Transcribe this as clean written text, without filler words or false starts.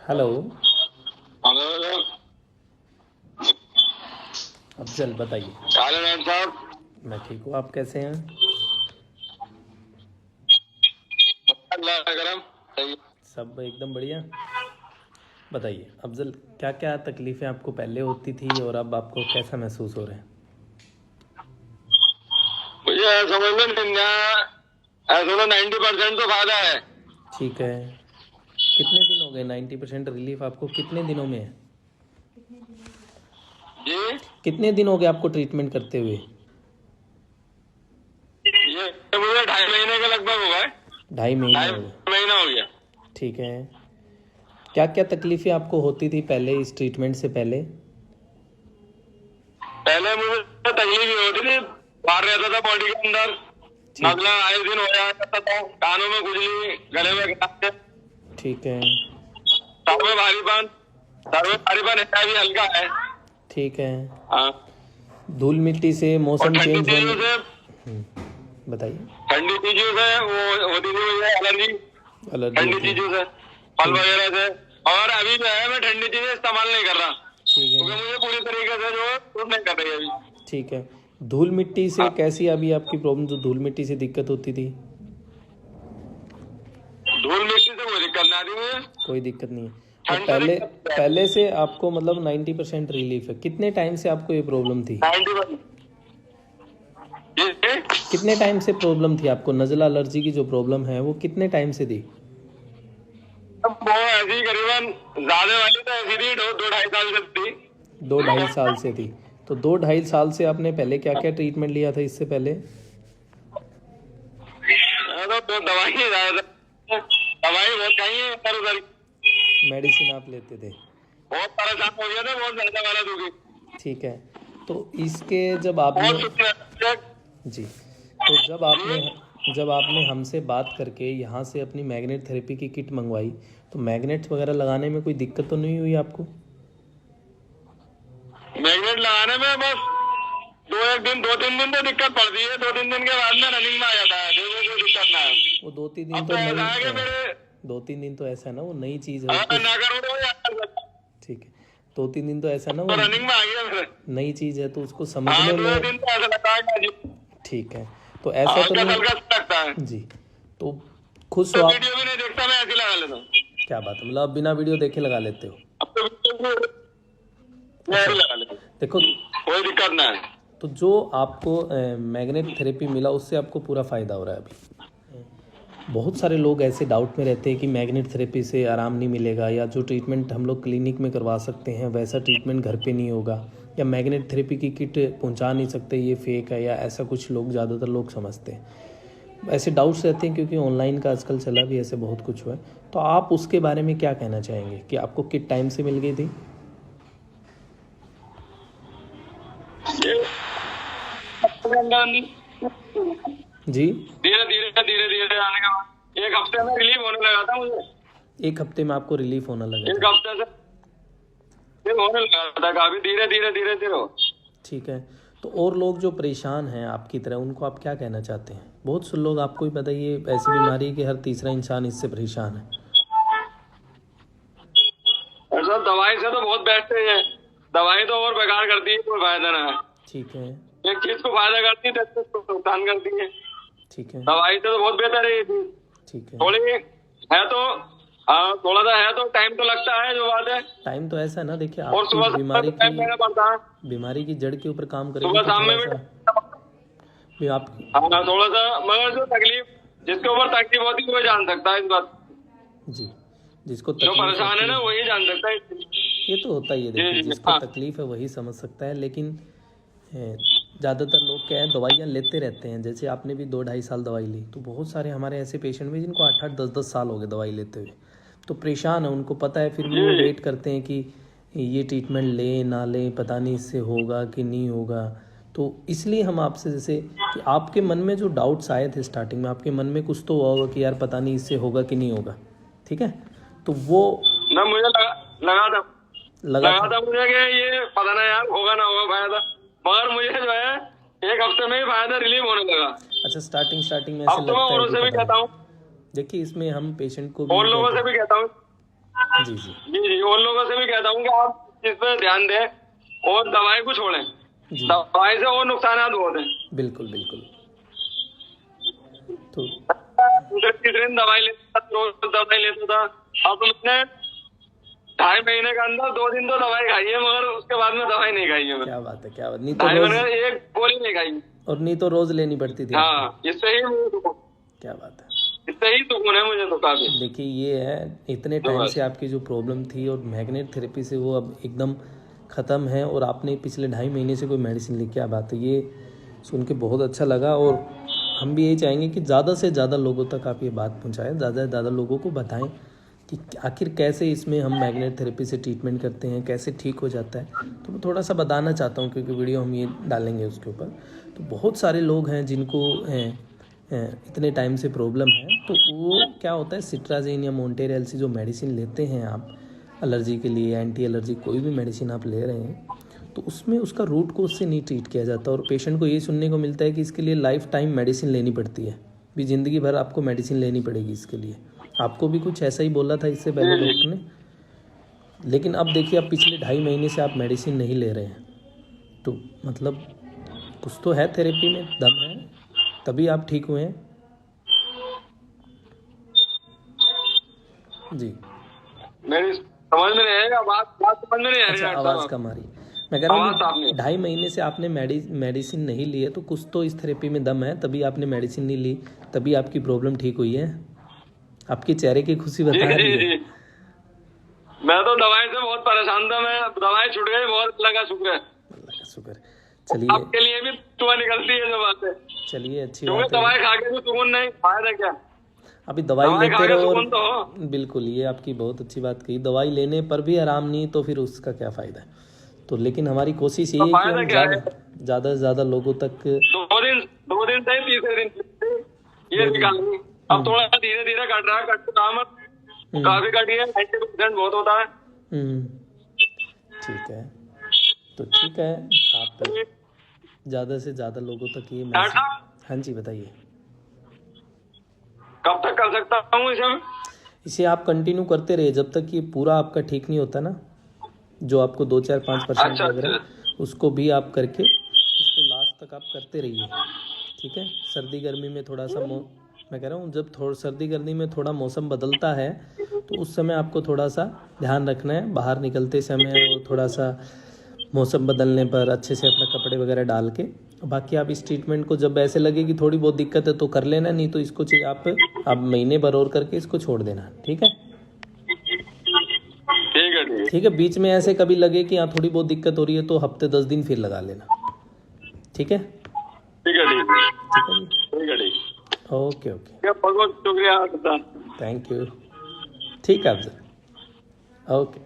Hello. Hello. Afzal बताइए। काले नायक साहब। मैं ठीक हूँ, आप कैसे हैं? अल्लाह का करम। सही। सब एकदम बढ़िया। बताइए अफजल, क्या क्या तकलीफ़ें आपको पहले होती थी और अब आपको कैसा महसूस हो रहा है? मुझे समझ में नहीं आया। ऐसा तो 90% तो फायदा है। ठीक है। कितने दिन हो गए? 90% रिलीफ आपको कितने दिनों में है? जी। कितने दिन हो गए आपको ट्रीटमेंट करते हुए? ये मुझे 2.5 महीने के लगभग हो गए। 2.5 महीने ढाई हो गए। महीना हो गया। ठीक है। क्या क्या तकलीफ़ें आपको होती थी पहले, इस ट्रीटमेंट से पहले? पहले मुझे तकलीफ ये होती थी, बाहर रहता था बॉडी के अंदर, ठीक। नजला आए दिन हो जाता था, कानों में खुजली, गले में खराश, ठीक है। सर में भारीपन। सर में ठीक। भारीपन है भी हल्का है। ठीक है। हाँ। धूल मिट्टी से, और मौसम ठंडी चेंज चीजों होने। से, बताइए। ठंडी चीजों से वो होती थी मुझे एलर्जी। एलर्जी ठंडी होती है। चीजों से, फल ठीक। वगैरह से। और अभी जो है मैं ठंडी चीजें इस्तेमाल नहीं कर रहा, ठीक है। क्योंकि मुझे पूरी तरीके से जो है सूट नहीं कर रही अभी। ठीक है। धूल मिट्टी से हाँ। कैसी अभी आपकी प्रॉब्लम, जो धूल मिट्टी से दिक्कत होती थी? धूल मिट्टी से कोई दिक्कत ना आती मुझे। कोई दिक्कत नहीं है। और ठंड से पहले दिक्कत है। पहले से आपको मतलब 90% रिलीफ है? कितने टाइम से आपको ये प्रॉब्लम थी? 90%। ये कितने टाइम से प्रॉब्लम थी आपको? नज़ला एलर्जी की जो प्रॉब्लम है वो कितने टाइम से थी? वो ऐसी करीबन ज्यादा वाली तो ऐसी थी 2-2.5 साल से थी। 2-2.5 साल से थी। तो 2-2.5 साल से आपने पहले क्या क्या ट्रीटमेंट लिया था इससे पहले? तो दवाई ज्यादा, दवाई बहुत खाई है इधर उधर। मेडिसिन आप लेते थे? बहुत परेशान हो गया था, बहुत ज्यादा वाला दुखी। ठीक है। तो इसके जब आपने, बहुत शुक्रिया। जी, तो जब आपने हमसे बात करके यहाँ से अपनी मैग्नेट थेरेपी की किट मंगवाई, तो मैग्नेट्स वगैरह लगाने में कोई दिक्कत तो नहीं हुई आपको? मैग्नेट लगाने में बस 2-3 दिन तो दिक्कत पड़ती है। 2-3 दिन के बाद में रनिंग में आ जाता है, फिर कोई दिक्कत ना है। वो 2-3 दिन अब तो तो ऐसा नई है कि मेरे 2-3 दिन तो ऐसा है ना, वो नई चीज़ है उसको। ना करूँ तो यार, ठीक है। 2-3 दिन तो ऐसा ना, तो वो रनिंग में आ गया मेरे। नई चीज़ है तो उसको हाँ, समझने 2 दिन में। तो ऐसा लगता है कि जी, ठीक है। तो ऐसा तो हल्का नहीं। हल्का सा लगता है। जी। तो खुश तो हो आप? वीडियो भी नहीं देखता, मैं ऐसे ही लगा लेता हूँ। क्या बात है, मतलब आप बिना वीडियो देखे लगा लेते हो? अब तो वीडियो भी मैं अच्छा। ऐसे ही लगा लेता हूँ, देखो, कोई दिक्कत ना है। तो जो आपको मैग्नेट थेरेपी मिला उससे आपको पूरा फ़ायदा हो रहा है अभी। बहुत सारे लोग ऐसे डाउट में रहते हैं कि मैग्नेट थेरेपी से आराम नहीं मिलेगा, या जो ट्रीटमेंट हम लोग क्लिनिक में करवा सकते हैं वैसा ट्रीटमेंट घर पे नहीं होगा, या मैग्नेट थेरेपी की किट पहुंचा नहीं सकते, ये फेक है, या ऐसा कुछ लोग, ज़्यादातर लोग समझते हैं। ऐसे डाउट्स रहते हैं क्योंकि ऑनलाइन का आजकल चला भी, ऐसे बहुत कुछ हुआ है। तो आप उसके बारे में क्या कहना चाहेंगे कि आपको किट टाइम से मिल गई थी? जी। धीरे धीरे आने का बाद 1 हफ्ते में रिलीफ होने लगा था मुझे। 1 हफ्ते में आपको रिलीफ होने लगा 1 था? हफ्ते से रिलीफ होने लगा था, काफी धीरे धीरे हो। ठीक है। तो और लोग जो परेशान हैं आपकी तरह, उनको आप क्या कहना चाहते हैं? बहुत से लोग, आपको ही पता, ये ऐसी बीमारी है कि हर तीसरा इंसान इससे परेशान है। ऐसा दवाई से तो बहुत बेस्ट है। दवाई तो और बेकार करती है, कोई फायदा ना है। ठीक है। एक चीज को फायदा करती है, 10 चीज को नुकसान करती है। ठीक है। दवाई से तो बहुत बेहतर है ये चीज। ठीक है। थोड़ी है तो, हाँ थोड़ा सा है तो टाइम तो लगता है, जो बात है। टाइम तो ऐसा है ना, देखिए और आपकी सुबह शाम बीमारी तो टाइम की देना पड़ता है। बीमारी की जड़ के ऊपर काम करेगी सुबह तो शाम में थोड़ा भी सा भी आप। हाँ थोड़ा सा, मगर जो तकलीफ, जिसके ऊपर तकलीफ होती है वही जान सकता है इस बात। जी। जिसको जो तकलीफ परेशान है होती ना है, वही जान सकता है। ये तो होता ही है, जी देखिए जी जिसको हाँ। तकलीफ है वही समझ सकता है। लेकिन ज़्यादातर लोग क्या है, दवाइयाँ लेते रहते हैं। जैसे आपने भी 2-2.5 साल दवाई ली, तो बहुत सारे हमारे ऐसे पेशेंट भी जिनको 8-8, 10-10 साल हो गए दवाई लेते हुए, तो परेशान है, उनको पता है, फिर भी वो जी वेट करते हैं कि ये ट्रीटमेंट लें ना लें, पता नहीं इससे होगा कि नहीं होगा। तो इसलिए हम आपसे, जैसे कि आपके मन में जो डाउट्स आए थे स्टार्टिंग में, आपके मन में कुछ तो हुआ होगा कि यार पता नहीं इससे होगा कि नहीं होगा, ठीक है? तो वो ना, मुझे लगा लगा था। था मुझे कि ये पता नहीं यार होगा ना होगा फायदा, मगर मुझे जो है 1 हफ्ते में ही फायदा रिलीव होने लगा। अच्छा, स्टार्टिंग में ऐसे अब तो मैं लगता है औरों कि से भी पता कहता नहीं। हूँ, देखिए, इसमें हम पेशेंट को भी और ये लोगों कहते से हैं। भी कहता हूँ। जी जी जी जी, उन लोगों से भी कहता हूँ कि आप इस पर ध्यान दें और दवाई को छोड़ें। जी, दवाई से और नुकसान बहुत हैं। बिल्कुल बिल्कुल। तो दूसरे तीसरे दिन दवाई लेता था, रोज दवाई लेता था। अब मैंने 2.5 महीने के अंदर 2 दिन तो दवाई खाई है, मगर उसके बाद में दवाई नहीं खाई है मैंने। क्या बात है, क्या बात, नहीं तो 2.5 रोज, महीने में एक गोली नहीं खाई। और नहीं तो रोज लेनी पड़ती थी आपको। हाँ, इससे ही मुझे सुकून, क्या बात है। इससे ही सुकून है मुझे तो काफी। देखिए ये है, इतने टाइम से आपकी जो प्रॉब्लम थी और मैग्नेट थेरेपी से वो अब एकदम ख़त्म है, और आपने पिछले 2.5 महीने से कोई मेडिसिन ली, क्या बात है, ये सुन के बहुत अच्छा लगा। और हम भी यही चाहेंगे कि ज़्यादा से ज़्यादा लोगों तक आप ये बात पहुँचाएँ, ज़्यादा से ज़्यादा लोगों को बताएं कि आखिर कैसे इसमें हम मैग्नेट थेरेपी से ट्रीटमेंट करते हैं, कैसे ठीक हो जाता है। तो मैं थोड़ा सा बताना चाहता हूँ, क्योंकि वीडियो हम ये डालेंगे उसके ऊपर। तो बहुत सारे लोग हैं जिनको इतने टाइम से प्रॉब्लम है, तो वो क्या होता है, सिट्राजिन या मोंटेरेल से जो मेडिसिन लेते हैं आप एलर्जी के लिए, एंटी एलर्जी कोई भी मेडिसिन आप ले रहे हैं, तो उसमें उसका रूट कोज से नहीं ट्रीट किया जाता, और पेशेंट को ये सुनने को मिलता है कि इसके लिए लाइफ टाइम मेडिसिन लेनी पड़ती है, भी ज़िंदगी भर आपको मेडिसिन लेनी पड़ेगी इसके लिए। आपको भी कुछ ऐसा ही बोला था इससे पहले डॉक्टर ने, लेकिन अब देखिए आप पिछले 2.5 महीने से आप मेडिसिन नहीं ले रहे हैं, तो मतलब कुछ तो है, थेरेपी में दम है, तभी आप ठीक हुए हैं। जी, मेरी समझ में नहीं आएगा, बात समझ में नहीं आ रही अच्छा, डॉक्टर आवाज़ साहब। कम आ रही है। मैं कह रहा आवाज साफ हूँ नहीं। 2.5 महीने से आपने मेडिसिन नहीं ली है, तो कुछ तो इस थेरेपी में दम है, तभी आपने मेडिसिन नहीं ली, तभी आपकी प्रॉब्लम ठीक हुई है। आपके चेहरे की खुशी जी बता रही जी है। जी, मैं तो दवाई से बहुत परेशान था, मैं दवाई छूट गई, बहुत लगा शुक्र है। अल्लाह का शुक्र है। चलिए आपके लिए भी दुआ निकलती है जो बात है, चलिए, अच्छी क्योंकि बात है। दवाई खा के भी सुकून नहीं, फायदा क्या। अभी दवाई दवाई खा लेते के रहो, सुकून तो हो। और बिल्कुल ये आपकी बहुत अच्छी बात कही, दवाई लेने पर भी आराम नहीं, तो फिर उसका क्या फ़ायदा है। तो लेकिन हमारी कोशिश तो यही है कि फायदा हम क्या है। ज़्यादा से ज़्यादा लोगों तक। 2 दिन से तीसरे दिन से ये 2 दिन। निकालनी। अब थोड़ा धीरे धीरे कट रहा है, कट रहा मत, काफी कट गया, 90% बहुत होता है। ठीक है, तो ठीक है, आप ज़्यादा से ज़्यादा लोगों तक ये डॉक्टर मैसेज। साहब, हाँ जी, बताइए। कब तक कर सकता हूँ इसे मैं? इसे आप कंटिन्यू करते रहिए जब तक ये पूरा आपका ठीक नहीं होता ना, जो आपको 2-4-5% अच्छा लग रहा अच्छा, है, उसको भी आप करके इसको लास्ट तक आप करते रहिए। ठीक है, सर्दी गर्मी में थोड़ा सा मैं कह रहा हूँ, जब सर्दी गर्मी में थोड़ा मौसम बदलता है, तो उस समय आपको थोड़ा सा ध्यान रखना है, बाहर निकलते समय, और थोड़ा सा मौसम बदलने पर अच्छे से अपना कपड़े वगैरह डाल के। बाकी आप इस ट्रीटमेंट को जब ऐसे लगे कि थोड़ी बहुत दिक्कत है तो कर लेना, नहीं तो इसको चाहिए आप महीने भर और करके इसको छोड़ देना। ठीक है, ठीक है ठीक है। ठीक है, बीच में ऐसे कभी लगे कि हाँ थोड़ी बहुत दिक्कत हो रही है, तो हफ्ते 10 दिन फिर लगा लेना। ठीक है, ठीक है ठीक है ठीक है जी, ठीक है ठीक ओके ओके, है, बहुत शुक्रिया आपका। Thank you. ठीक है अफजल, ओके।